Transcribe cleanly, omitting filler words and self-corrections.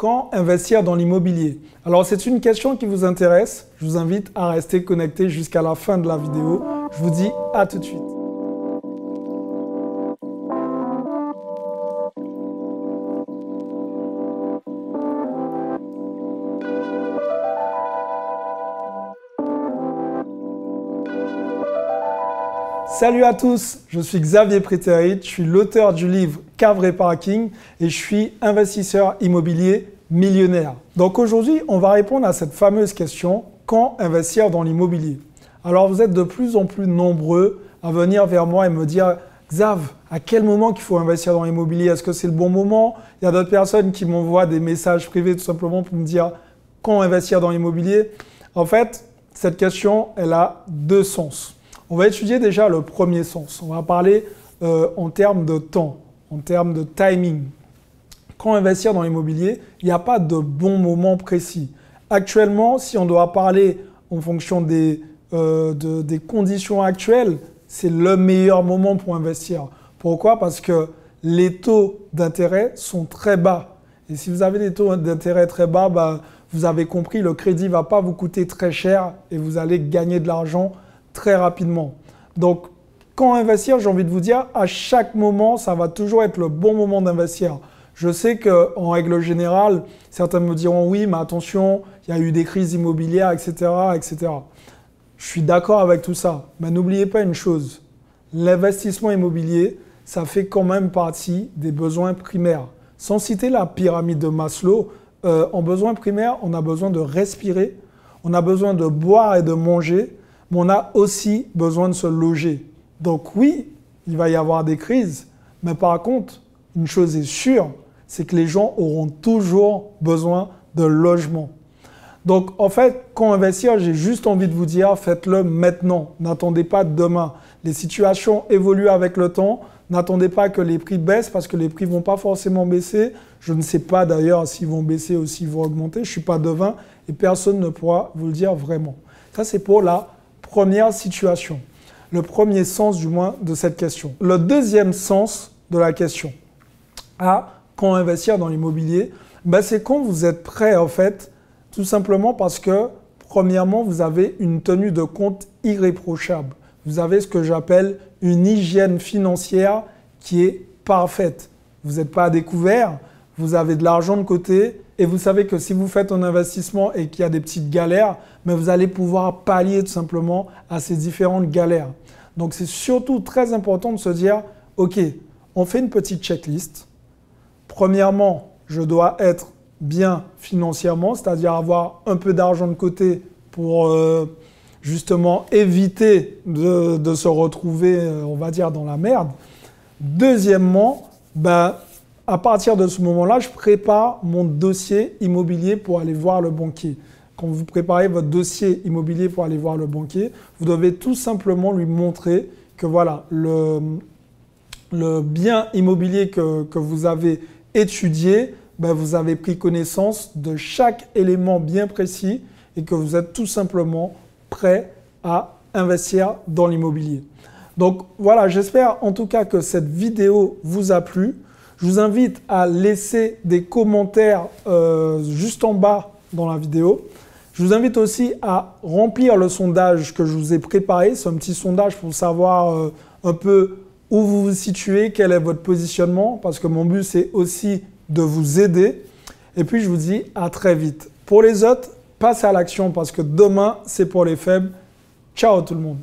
Quand investir dans l'immobilier? Alors c'est une question qui vous intéresse. Je vous invite à rester connecté jusqu'à la fin de la vidéo. Je vous dis à tout de suite. Salut à tous, je suis Xavier Prétérit, je suis l'auteur du livre Cave et Parking et je suis investisseur immobilier millionnaire. Donc aujourd'hui, on va répondre à cette fameuse question, quand investir dans l'immobilier? Alors vous êtes de plus en plus nombreux à venir vers moi et me dire Xav, à quel moment qu'il faut investir dans l'immobilier? Est-ce que c'est le bon moment? Il y a d'autres personnes qui m'envoient des messages privés tout simplement pour me dire quand investir dans l'immobilier? En fait, cette question, elle a deux sens. On va étudier déjà le premier sens. On va parler en termes de temps, en termes de timing. Quand investir dans l'immobilier, il n'y a pas de bon moment précis. Actuellement, si on doit parler en fonction des conditions actuelles, c'est le meilleur moment pour investir. Pourquoi? Parce que les taux d'intérêt sont très bas. Et si vous avez des taux d'intérêt très bas, vous avez compris, le crédit ne va pas vous coûter très cher et vous allez gagner de l'argent très rapidement. Donc, quand investir, j'ai envie de vous dire, à chaque moment, ça va toujours être le bon moment d'investir. Je sais qu'en règle générale, certains me diront oui, mais attention, il y a eu des crises immobilières, etc., etc. Je suis d'accord avec tout ça, mais n'oubliez pas une chose, l'investissement immobilier, ça fait quand même partie des besoins primaires. Sans citer la pyramide de Maslow, en besoins primaires, on a besoin de respirer, on a besoin de boire et de manger, mais on a aussi besoin de se loger. Donc oui, il va y avoir des crises, mais par contre, une chose est sûre, c'est que les gens auront toujours besoin de logement. Donc en fait, quand investir, j'ai juste envie de vous dire, faites-le maintenant. N'attendez pas demain. Les situations évoluent avec le temps. N'attendez pas que les prix baissent parce que les prix ne vont pas forcément baisser. Je ne sais pas d'ailleurs s'ils vont baisser ou s'ils vont augmenter. Je ne suis pas devin et personne ne pourra vous le dire vraiment. Ça, c'est pour la première situation, le premier sens du moins de cette question. Le deuxième sens de la question, quand investir dans l'immobilier, c'est quand vous êtes prêt en fait, tout simplement parce que premièrement, vous avez une tenue de compte irréprochable. Vous avez ce que j'appelle une hygiène financière qui est parfaite. Vous n'êtes pas à découvert, vous avez de l'argent de côté et vous savez que si vous faites un investissement et qu'il y a des petites galères, mais vous allez pouvoir pallier tout simplement à ces différentes galères. Donc c'est surtout très important de se dire, ok, on fait une petite checklist. Premièrement, je dois être bien financièrement, c'est-à-dire avoir un peu d'argent de côté pour justement éviter de se retrouver, on va dire, dans la merde. Deuxièmement, à partir de ce moment-là, je prépare mon dossier immobilier pour aller voir le banquier. Quand vous préparez votre dossier immobilier pour aller voir le banquier, vous devez tout simplement lui montrer que voilà, le bien immobilier que vous avez étudié, vous avez pris connaissance de chaque élément bien précis et que vous êtes tout simplement prêt à investir dans l'immobilier. Donc voilà, j'espère en tout cas que cette vidéo vous a plu. Je vous invite à laisser des commentaires juste en bas dans la vidéo. Je vous invite aussi à remplir le sondage que je vous ai préparé. C'est un petit sondage pour savoir un peu où vous vous situez, quel est votre positionnement, parce que mon but, c'est aussi de vous aider. Et puis, je vous dis à très vite. Pour les autres, passez à l'action parce que demain, c'est pour les faibles. Ciao tout le monde.